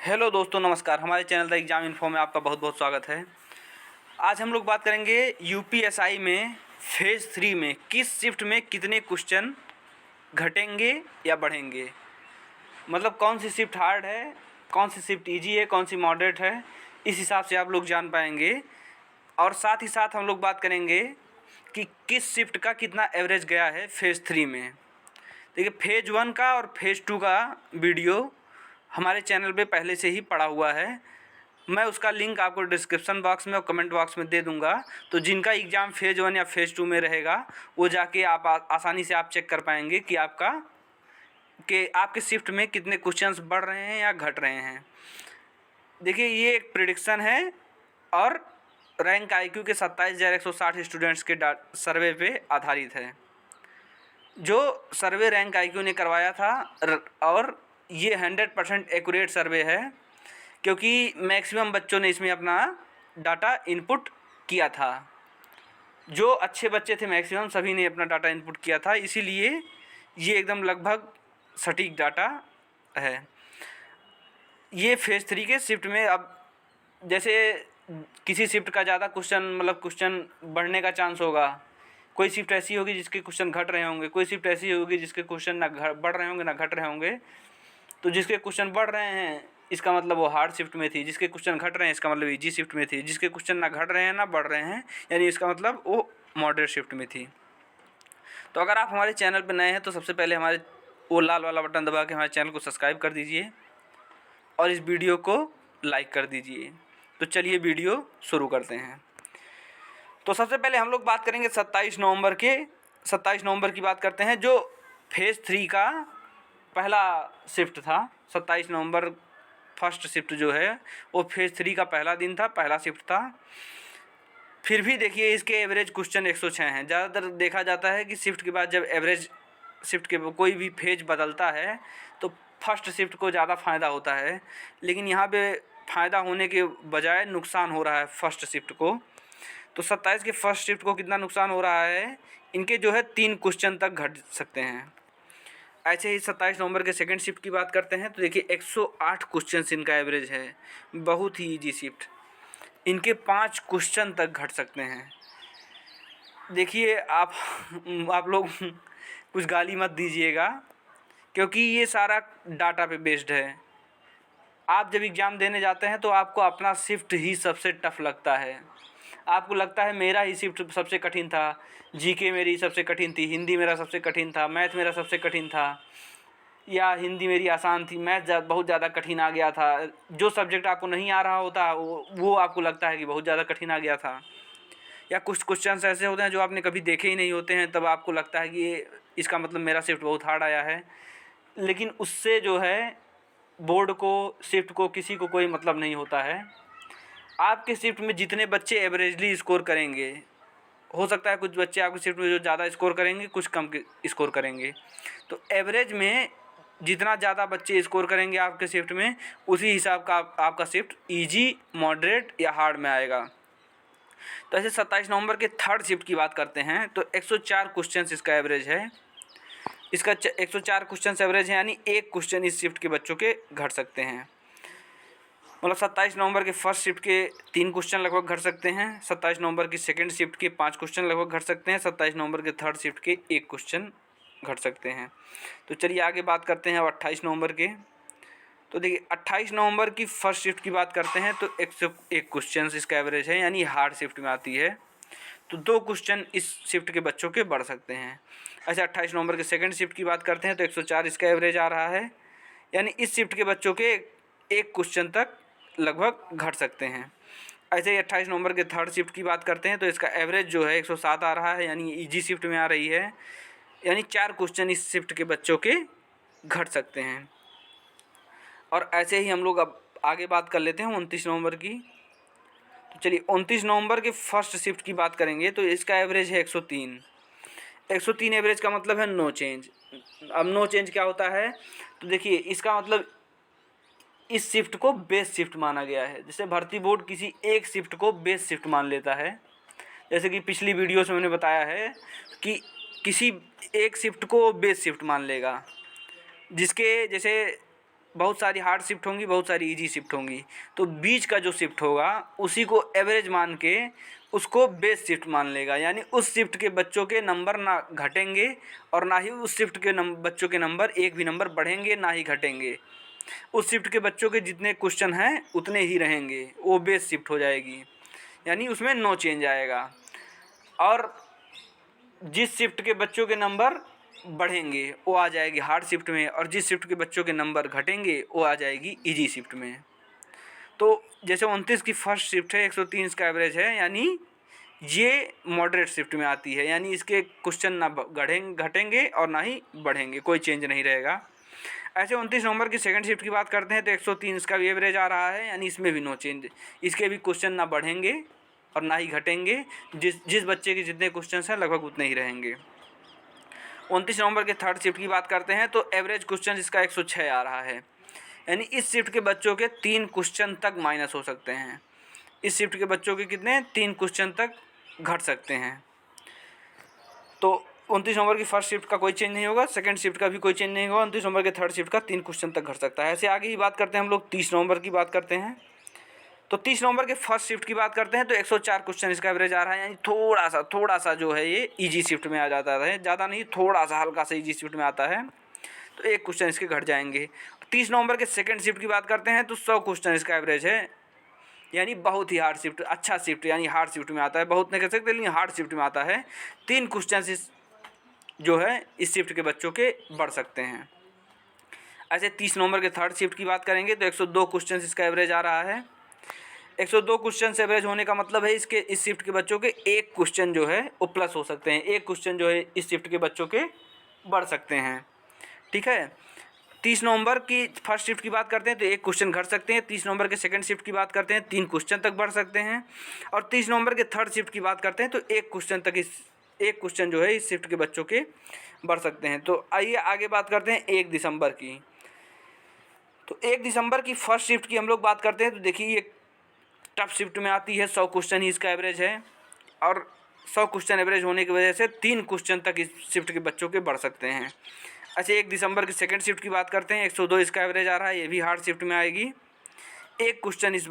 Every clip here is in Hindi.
हेलो दोस्तों, नमस्कार। हमारे चैनल द एग्ज़ाम इन्फो में आपका बहुत बहुत स्वागत है। आज हम लोग बात करेंगे यूपीएसआई में फेज़ 3 में किस शिफ्ट में कितने क्वेश्चन घटेंगे या बढ़ेंगे। मतलब कौन सी शिफ्ट हार्ड है, कौन सी शिफ्ट इजी है, कौन सी मॉडरेट है, इस हिसाब से आप लोग जान पाएंगे। और साथ ही साथ हम लोग बात करेंगे कि किस शिफ्ट का कितना एवरेज गया है फेज़ 3 में। देखिए, फेज़ 1 का और फेज़ 2 का वीडियो हमारे चैनल पे पहले से ही पड़ा हुआ है। मैं उसका लिंक आपको डिस्क्रिप्शन बॉक्स में और कमेंट बॉक्स में दे दूंगा। तो जिनका एग्ज़ाम फेज़ 1 या फेज़ 2 में रहेगा वो जाके आप आसानी से आप चेक कर पाएंगे कि आपके शिफ्ट में कितने क्वेश्चंस बढ़ रहे हैं या घट रहे हैं। देखिए, ये एक प्रिडिक्शन है और रैंक आईक्यू के 27,160 स्टूडेंट्स के सर्वे पे आधारित है, जो सर्वे रैंक आईक्यू ने करवाया था। और ये 100% एक्यूरेट सर्वे है, क्योंकि मैक्सिमम बच्चों ने इसमें अपना डाटा इनपुट किया था। जो अच्छे बच्चे थे मैक्सिमम सभी ने अपना डाटा इनपुट किया था, इसीलिए ये एकदम लगभग सटीक डाटा है। ये फेज़ 3 के शिफ्ट में अब जैसे किसी शिफ्ट का ज़्यादा क्वेश्चन बढ़ने का चांस होगा, कोई शिफ्ट ऐसी होगी जिसके क्वेश्चन घट रहे होंगे, कोई शिफ्ट ऐसी होगी जिसके क्वेश्चन ना बढ़ रहे होंगे ना घट रहे होंगे। तो जिसके क्वेश्चन बढ़ रहे हैं इसका मतलब वो हार्ड शिफ्ट में थी, जिसके क्वेश्चन घट रहे हैं इसका मतलब इजी शिफ्ट में थी, जिसके क्वेश्चन ना घट रहे हैं ना बढ़ रहे हैं यानी इसका मतलब वो मॉडरेट शिफ्ट में थी। तो अगर आप हमारे चैनल पर नए हैं तो सबसे पहले हमारे वो लाल वाला बटन दबा के हमारे चैनल को सब्सक्राइब कर दीजिए और इस वीडियो को लाइक कर दीजिए। तो चलिए वीडियो शुरू करते हैं। तो सबसे पहले हम लोग बात करेंगे 27 नवंबर की बात करते हैं, जो फेज़ 3 का पहला शिफ्ट था। 27 नवंबर फर्स्ट शिफ्ट जो है वो फेज़ 3 का पहला दिन था, पहला शिफ्ट था। फिर भी देखिए, इसके एवरेज क्वेश्चन 106 हैं। ज़्यादातर देखा जाता है कि शिफ्ट के बाद जब एवरेज शिफ्ट के कोई भी फेज बदलता है तो फर्स्ट शिफ्ट को ज़्यादा फ़ायदा होता है, लेकिन यहाँ पे फ़ायदा होने के बजाय नुकसान हो रहा है फर्स्ट शिफ्ट को। तो 27 के फर्स्ट शिफ्ट को कितना नुकसान हो रहा है, इनके जो है 3 क्वेश्चन तक घट सकते हैं। ऐसे ही 27 नवंबर के सेकंड शिफ्ट की बात करते हैं तो देखिए 108 क्वेश्चन इनका एवरेज है, बहुत ही इजी शिफ्ट। इनके 5 क्वेश्चन तक घट सकते हैं। देखिए, आप लोग कुछ गाली मत दीजिएगा, क्योंकि ये सारा डाटा पे बेस्ड है। आप जब एग्ज़ाम देने जाते हैं तो आपको अपना शिफ्ट ही सबसे टफ लगता है। आपको लगता है मेरा ही शिफ्ट सबसे कठिन था, जीके मेरी सबसे कठिन थी, हिंदी मेरा सबसे कठिन था, मैथ मेरा सबसे कठिन था, या हिंदी मेरी आसान थी, मैथ बहुत ज़्यादा कठिन आ गया था। जो सब्जेक्ट आपको नहीं आ रहा होता वो आपको लगता है कि बहुत ज़्यादा कठिन आ गया था। या कुछ क्वेश्चंस ऐसे होते हैं जो आपने कभी देखे ही नहीं होते हैं, तब आपको लगता है कि इसका मतलब मेरा शिफ्ट बहुत हार्ड आया है। लेकिन उससे जो है बोर्ड को, शिफ्ट को, किसी को कोई मतलब नहीं होता है। आपके शिफ्ट में जितने बच्चे एवरेजली स्कोर करेंगे, हो सकता है कुछ बच्चे आपके शिफ्ट में जो ज़्यादा स्कोर करेंगे, कुछ कम स्कोर करेंगे। तो एवरेज में जितना ज़्यादा बच्चे स्कोर करेंगे आपके शिफ्ट में, उसी हिसाब का आपका शिफ्ट ईजी, मॉडरेट या हार्ड में आएगा। तो ऐसे 27 नवंबर के थर्ड शिफ्ट की बात करते हैं तो 104 क्वेश्चन इसका एवरेज है। इसका 104 क्वेश्चन एवरेज है, यानी एक क्वेश्चन इस शिफ्ट के बच्चों के घट सकते हैं। मतलब 27 नवंबर के फर्स्ट शिफ्ट के 3 क्वेश्चन लगभग घट सकते हैं, 27 नवंबर की सेकंड शिफ्ट के 5 क्वेश्चन लगभग घट सकते हैं, 27 नवंबर के थर्ड शिफ्ट के 1 क्वेश्चन घट सकते हैं। तो चलिए आगे बात करते हैं अब 28 नवंबर के। तो देखिए, 28 नवंबर की फर्स्ट शिफ्ट की बात करते हैं तो 101 क्वेश्चन इसका एवरेज है, यानी हार्ड शिफ्ट में आती है। तो 2 क्वेश्चन इस शिफ्ट के बच्चों के बढ़ सकते हैं। ऐसे 28 नवंबर के सेकंड शिफ्ट की बात करते हैं तो 104 इसका एवरेज आ रहा है, यानी इस शिफ्ट के बच्चों के 1 क्वेश्चन तक लगभग घट सकते हैं। ऐसे ही 28 नवंबर के थर्ड शिफ्ट की बात करते हैं तो इसका एवरेज जो है 107 आ रहा है, यानी ईजी शिफ्ट में आ रही है, यानी 4 क्वेश्चन इस शिफ्ट के बच्चों के घट सकते हैं। और ऐसे ही हम लोग अब आगे बात कर लेते हैं 29 नवंबर की। तो चलिए 29 नवंबर के फर्स्ट शिफ्ट की बात करेंगे तो इसका एवरेज है 103। 103 एवरेज का मतलब है नो चेंज। अब नो चेंज क्या होता है, तो देखिए इसका मतलब इस शिफ्ट को बेस शिफ्ट माना गया है। जैसे भर्ती बोर्ड किसी एक शिफ्ट को बेस शिफ्ट मान लेता है, जैसे कि पिछली वीडियो से मैंने बताया है कि किसी एक शिफ्ट को बेस शिफ्ट मान लेगा, जिसके जैसे बहुत सारी हार्ड शिफ्ट होंगी, बहुत सारी इजी शिफ्ट होंगी। तो बीच का जो शिफ्ट होगा उसी को एवरेज मान के उसको बेस शिफ्ट मान लेगा, यानी उस शिफ्ट के बच्चों के नंबर ना घटेंगे और ना ही उस शिफ्ट के बच्चों के नंबर एक भी नंबर बढ़ेंगे ना ही घटेंगे। उस शिफ्ट के बच्चों के जितने क्वेश्चन हैं उतने ही रहेंगे, वो बेस शिफ्ट हो जाएगी, यानी उसमें नो चेंज आएगा। और जिस शिफ्ट के बच्चों के नंबर बढ़ेंगे वो आ जाएगी हार्ड शिफ्ट में, और जिस शिफ्ट के बच्चों के नंबर घटेंगे वो आ जाएगी इजी शिफ्ट में। तो जैसे 29 की फर्स्ट शिफ्ट है, 103 इसका एवरेज है, यानी ये मॉडरेट शिफ्ट में आती है, यानी इसके क्वेश्चन ना घटेंगे और ना ही बढ़ेंगे, कोई चेंज नहीं रहेगा। ऐसे 29 नवंबर की सेकंड शिफ्ट की बात करते हैं तो 103 इसका भी एवरेज आ रहा है, यानी इसमें भी नो चेंज, इसके भी क्वेश्चन ना बढ़ेंगे और ना ही घटेंगे, जिस बच्चे के जितने क्वेश्चन हैं लगभग उतने ही रहेंगे। 29 नवंबर के थर्ड शिफ्ट की बात करते हैं तो एवरेज क्वेश्चन इसका 106 आ रहा है, यानी इस शिफ्ट के बच्चों के 3 क्वेश्चन तक माइनस हो सकते हैं। इस शिफ्ट के बच्चों के कितने 3 क्वेश्चन तक घट सकते हैं। तो 29 नवंबर की फर्स्ट शिफ्ट का कोई चेंज नहीं होगा, सेकंड शिफ्ट का भी कोई चेंज नहीं होगा, 29 नवंबर के थर्ड शिफ्ट का 3 क्वेश्चन तक घट सकता है। ऐसे आगे ही बात करते हैं हम लोग 30 नवंबर की बात करते हैं। तो 30 नवंबर के फर्स्ट शिफ्ट की बात करते हैं तो 104 क्वेश्चन इसका एवरेज आ रहा है, यानी थोड़ा सा जो है ये इजी शिफ्ट में आ जाता है, ज़्यादा नहीं, थोड़ा सा हल्का सा इजी शिफ्ट में आता है, तो एक क्वेश्चन इसके घट जाएंगे। 30 नवंबर के सेकंड शिफ्ट की बात करते हैं तो 100 क्वेश्चन इसका एवरेज है, यानी बहुत ही हार्ड शिफ्ट, अच्छा शिफ्ट, यानी हार्ड शिफ्ट में आता है, बहुत नहीं कह सकते लेकिन हार्ड शिफ्ट में आता है। 3 क्वेश्चन इस जो है इस शिफ्ट के बच्चों के बढ़ सकते हैं। ऐसे 30 नवंबर के थर्ड शिफ्ट की बात करेंगे तो 102 क्वेश्चन इसका एवरेज आ रहा है। 102 क्वेश्चन से एवरेज होने का मतलब है इसके इस शिफ्ट के बच्चों के एक क्वेश्चन जो है वो प्लस हो सकते हैं, एक क्वेश्चन जो है इस शिफ्ट के बच्चों के बढ़ सकते हैं। ठीक है, 30 नवंबर की फर्स्ट शिफ्ट की बात करते हैं तो एक क्वेश्चन घट सकते हैं। 30 नवंबर के सेकंड शिफ्ट की बात करते हैं 3 क्वेश्चन तक बढ़ सकते हैं, और 30 नवंबर के थर्ड शिफ्ट की बात करते हैं तो एक क्वेश्चन जो है इस शिफ्ट के बच्चों के बढ़ सकते हैं। तो आइए आगे बात करते हैं 1 दिसंबर की। तो 1 दिसंबर की फर्स्ट शिफ्ट की हम लोग बात करते हैं तो देखिए ये टफ शिफ्ट में आती है, 100 क्वेश्चन ही इसका एवरेज है, और 100 क्वेश्चन एवरेज होने की वजह से 3 क्वेश्चन तक इस शिफ्ट के बच्चों के बढ़ सकते हैं। अच्छा, 1 दिसंबर की सेकंड शिफ्ट की बात करते हैं, 102 इसका एवरेज आ रहा है, ये भी हार्ड शिफ्ट में आएगी, एक क्वेश्चन इस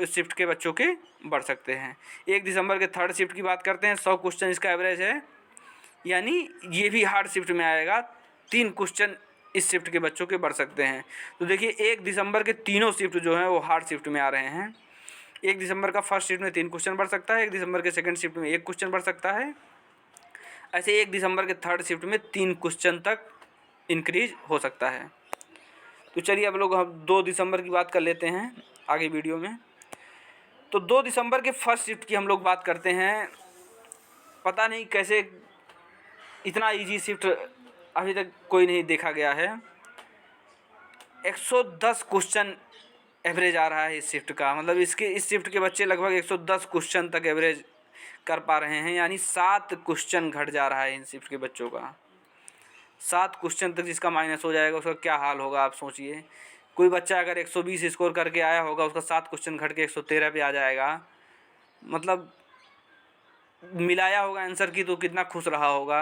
शिफ्ट के बच्चों के बढ़ सकते हैं। 1 दिसंबर के थर्ड शिफ्ट की बात करते हैं, 100 क्वेश्चन इसका एवरेज है, यानी ये भी हार्ड शिफ्ट में आएगा, 3 क्वेश्चन इस शिफ्ट के बच्चों के बढ़ सकते हैं। तो देखिए 1 दिसंबर के तीनों शिफ्ट जो हैं वो हार्ड शिफ्ट में आ रहे हैं। 1 दिसंबर का फर्स्ट शिफ्ट में 3 क्वेश्चन बढ़ सकता है, 1 दिसंबर के सेकंड शिफ्ट में 1 क्वेश्चन बढ़ सकता है, ऐसे 1 दिसंबर के थर्ड शिफ्ट में 3 क्वेश्चन तक इंक्रीज हो सकता है। तो चलिए अब लोग हम 2 दिसंबर की बात कर लेते हैं आगे वीडियो में। तो 2 दिसंबर के फर्स्ट शिफ्ट की हम लोग बात करते हैं। पता नहीं कैसे इतना इजी शिफ्ट अभी तक कोई नहीं देखा गया है। 110 क्वेश्चन एवरेज आ रहा है इस शिफ्ट का, मतलब इस शिफ्ट के बच्चे लगभग 110 क्वेश्चन तक एवरेज कर पा रहे हैं, यानी 7 क्वेश्चन घट जा रहा है इन शिफ्ट के बच्चों का। 7 क्वेश्चन तक जिसका माइनस हो जाएगा उसका क्या हाल होगा आप सोचिए। कोई बच्चा अगर 120 स्कोर करके आया होगा, उसका 7 क्वेश्चन घट के 113 पे आ जाएगा, मतलब मिलाया होगा आंसर की तो कितना खुश रहा होगा।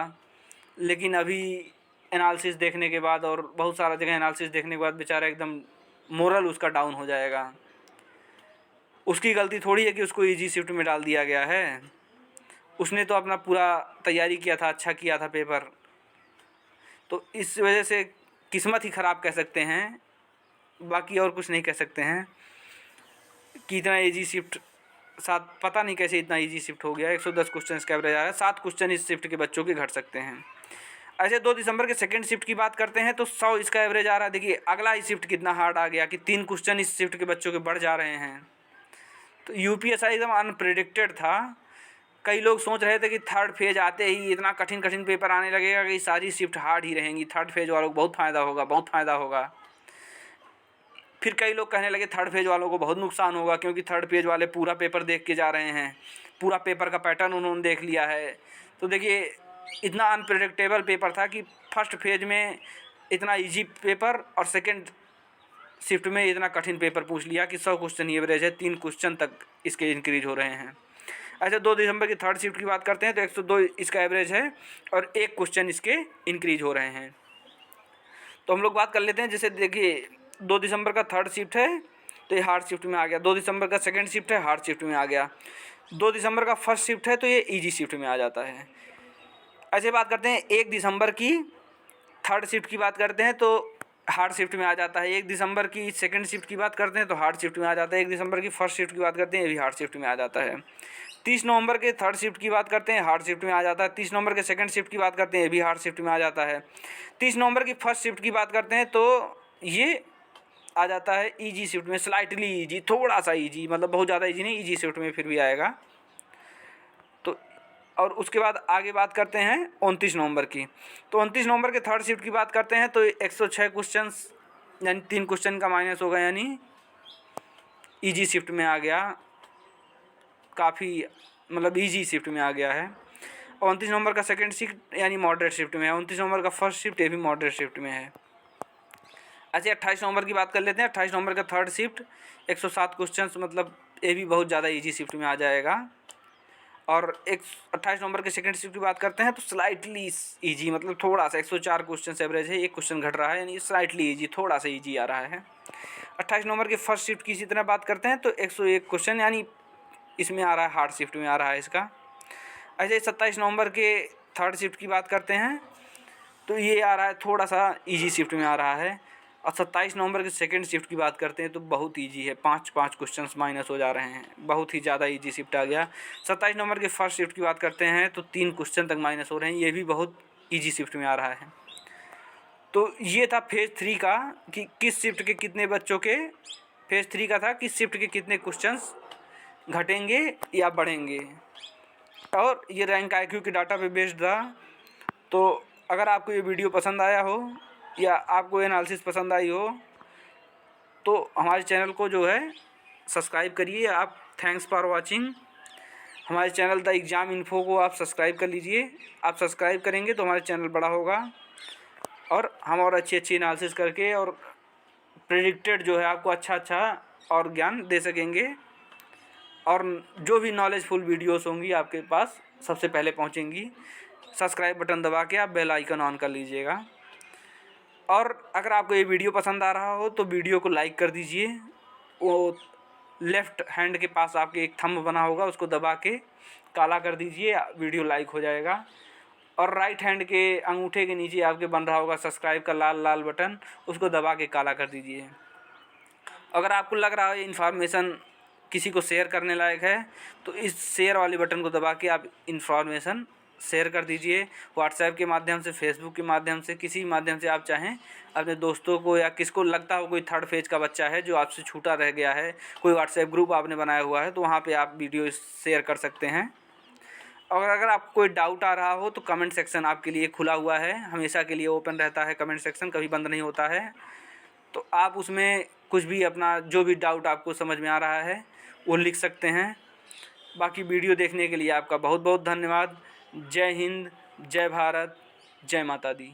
लेकिन अभी एनालिसिस देखने के बाद और बहुत सारा जगह एनालिसिस देखने के बाद बेचारा एकदम मोरल उसका डाउन हो जाएगा। उसकी गलती थोड़ी है कि उसको इजी शिफ्ट में डाल दिया गया है, उसने तो अपना पूरा तैयारी किया था, अच्छा किया था पेपर, तो इस वजह से किस्मत ही ख़राब कह सकते हैं, बाकी और कुछ नहीं कह सकते हैं कि इतना इजी शिफ्ट साथ पता नहीं कैसे इतना इजी शिफ्ट हो गया। 110 क्वेश्चन इसका एवरेज आ रहा है, 7 क्वेश्चन इस शिफ्ट के बच्चों के घट सकते हैं। ऐसे 2 दिसंबर के सेकंड शिफ्ट की बात करते हैं तो 100 इसका एवरेज आ रहा है। देखिए अगला ही शिफ्ट कितना हार्ड आ गया कि 3 क्वेश्चन इस शिफ्ट के बच्चों के बढ़ जा रहे हैं। तो यूपीएसआई एकदम अनप्रेडिक्टेड था। कई लोग सोच रहे थे कि थर्ड फेज आते ही इतना कठिन कठिन पेपर आने लगेगा कि सारी शिफ्ट हार्ड ही रहेंगी, थर्ड फेज वालों को बहुत फ़ायदा होगा, बहुत फ़ायदा होगा। फिर कई लोग कहने लगे थर्ड फेज वालों को बहुत नुकसान होगा, क्योंकि थर्ड फेज वाले पूरा पेपर देख के जा रहे हैं, पूरा पेपर का पैटर्न उन्होंने देख लिया है। तो देखिए इतना अनप्रेडिक्टेबल पेपर था कि फर्स्ट फेज में इतना इजी पेपर और सेकंड शिफ्ट में इतना कठिन पेपर पूछ लिया कि 100 क्वेश्चन एवरेज है, 3 क्वेश्चन तक इसके इंक्रीज हो रहे हैं। ऐसे 2 दिसंबर की थर्ड शिफ्ट की बात करते हैं तो 102 इसका एवरेज है और 1 क्वेश्चन इसके इंक्रीज हो रहे हैं। तो हम लोग बात कर लेते हैं, जैसे देखिए 2 दिसंबर का थर्ड शिफ्ट है तो ये हार्ड शिफ्ट में आ गया। 2 दिसंबर का सेकंड शिफ्ट है, हार्ड शिफ्ट में आ गया। 2 दिसंबर का फर्स्ट शिफ्ट है तो ये ईजी शिफ्ट में आ जाता है। ऐसे बात करते हैं 1 दिसंबर की थर्ड शिफ्ट की बात करते हैं तो हार्ड शिफ्ट में आ जाता है। 1 दिसंबर की सेकंड शिफ्ट की बात करते हैं तो हार्ड शिफ्ट में आ जाता है। 1 दिसंबर की फर्स्ट शिफ्ट की बात करते हैं, ये भी हार्ड शिफ्ट में आ जाता है। 30 नवंबर के थर्ड शिफ्ट की बात करते हैं, हार्ड शिफ्ट में आ जाता है। 30 नवंबर के सेकंड शिफ्ट की बात करते हैं, ये भी हार्ड शिफ्ट में आ जाता है। 30 नवंबर की फर्स्ट शिफ्ट की बात करते हैं तो ये आ जाता है ईजी शिफ्ट में, स्लाइटली ईजी, थोड़ा सा ईजी, मतलब बहुत ज़्यादा ईजी नहीं, ईजी शिफ्ट में फिर भी आएगा। तो और उसके बाद आगे बात करते हैं 29 नवंबर की। तो 29 नवंबर के थर्ड शिफ्ट की बात करते हैं तो 106 क्वेश्चन यानी 3 क्वेश्चन का माइनस होगा, यानी ईजी शिफ्ट में आ गया, काफ़ी मतलब ईजी शिफ्ट में आ गया है। 29 नवंबर का सेकंड शिफ्ट यानी मॉडरेट शिफ्ट में है। 29 नवंबर का फर्स्ट शिफ्ट ये भी मॉडरेट शिफ्ट में है। ऐसे 28 नवंबर की बात कर लेते हैं। 28 नवंबर का थर्ड शिफ्ट 107 क्वेश्चन, मतलब ये भी बहुत ज़्यादा ईजी शिफ्ट में आ जाएगा। और 28 नवंबर के सेकंड शिफ्ट की बात करते हैं तो स्लाइटली ईजी, मतलब थोड़ा सा 104 क्वेश्चन एवरेज है, एक क्वेश्चन घट रहा है, यानी स्लाइटली ईजी, थोड़ा सा ईजी आ रहा है। 28 नवंबर के फर्स्ट शिफ्ट की इसी तरह बात करते हैं तो 101 क्वेश्चन, यानी इसमें आ रहा है, हार्ड शिफ्ट में आ रहा है इसका। ऐसे 27 नवंबर के थर्ड शिफ्ट की बात करते हैं तो ये आ रहा है, थोड़ा सा ईजी शिफ्ट में आ रहा है। और 27 नवंबर के सेकंड शिफ्ट की बात करते हैं तो बहुत ईजी है, 5 क्वेश्चंस माइनस हो जा रहे हैं, बहुत ही ज़्यादा ईजी शिफ्ट आ गया। 27 नवंबर के फर्स्ट शिफ्ट की बात करते हैं तो 3 क्वेश्चन तक माइनस हो रहे हैं, ये भी बहुत ईजी शिफ्ट में आ रहा है। तो ये था फेज़ 3 का कि किस शिफ्ट के कितने बच्चों के, फेज़ 3 का था किस शिफ्ट के कितने क्वेश्चंस घटेंगे या बढ़ेंगे, और ये रैंक IQ के डाटा पे बेस्ड था। तो अगर आपको ये वीडियो पसंद आया हो या आपको एनालिसिस पसंद आई हो तो हमारे चैनल को जो है सब्सक्राइब करिए आप। Thanks for watching. हमारे चैनल द एग्ज़ाम इन्फो को आप सब्सक्राइब कर लीजिए। आप सब्सक्राइब करेंगे तो हमारा चैनल बड़ा होगा और हम और अच्छी एनालिसिस करके और प्रेडिक्टेड जो है आपको अच्छा और ज्ञान दे सकेंगे। और जो भी नॉलेजफुल वीडियोस होंगी आपके पास सबसे पहले पहुंचेंगी। सब्सक्राइब बटन दबा के आप बेल आइकन ऑन कर लीजिएगा। और अगर आपको ये वीडियो पसंद आ रहा हो तो वीडियो को लाइक कर दीजिए। वो लेफ़्ट हैंड के पास आपके एक थंब बना होगा, उसको दबा के काला कर दीजिए, वीडियो लाइक हो जाएगा। और राइट हैंड के अंगूठे के नीचे आपके बन रहा होगा सब्सक्राइब का लाल बटन, उसको दबा के काला कर दीजिए। अगर आपको लग रहा है इन्फॉर्मेशन किसी को शेयर करने लायक है तो इस शेयर वाले बटन को दबा के आप इन्फॉर्मेशन शेयर कर दीजिए। व्हाट्सएप के माध्यम से, फेसबुक के माध्यम से, किसी माध्यम से आप चाहें अपने दोस्तों को या किसको लगता हो कोई थर्ड फेज का बच्चा है जो आपसे छूटा रह गया है, कोई व्हाट्सएप ग्रुप आपने बनाया हुआ है तो वहाँ पे आप वीडियो शेयर कर सकते हैं। और अगर आपको कोई डाउट आ रहा हो तो कमेंट सेक्शन आपके लिए खुला हुआ है, हमेशा के लिए ओपन रहता है कमेंट सेक्शन, कभी बंद नहीं होता है। तो आप उसमें कुछ भी अपना जो भी डाउट आपको समझ में आ रहा है वो लिख सकते हैं। बाकी वीडियो देखने के लिए आपका बहुत बहुत धन्यवाद। जय हिंद, जय भारत, जय माता दी।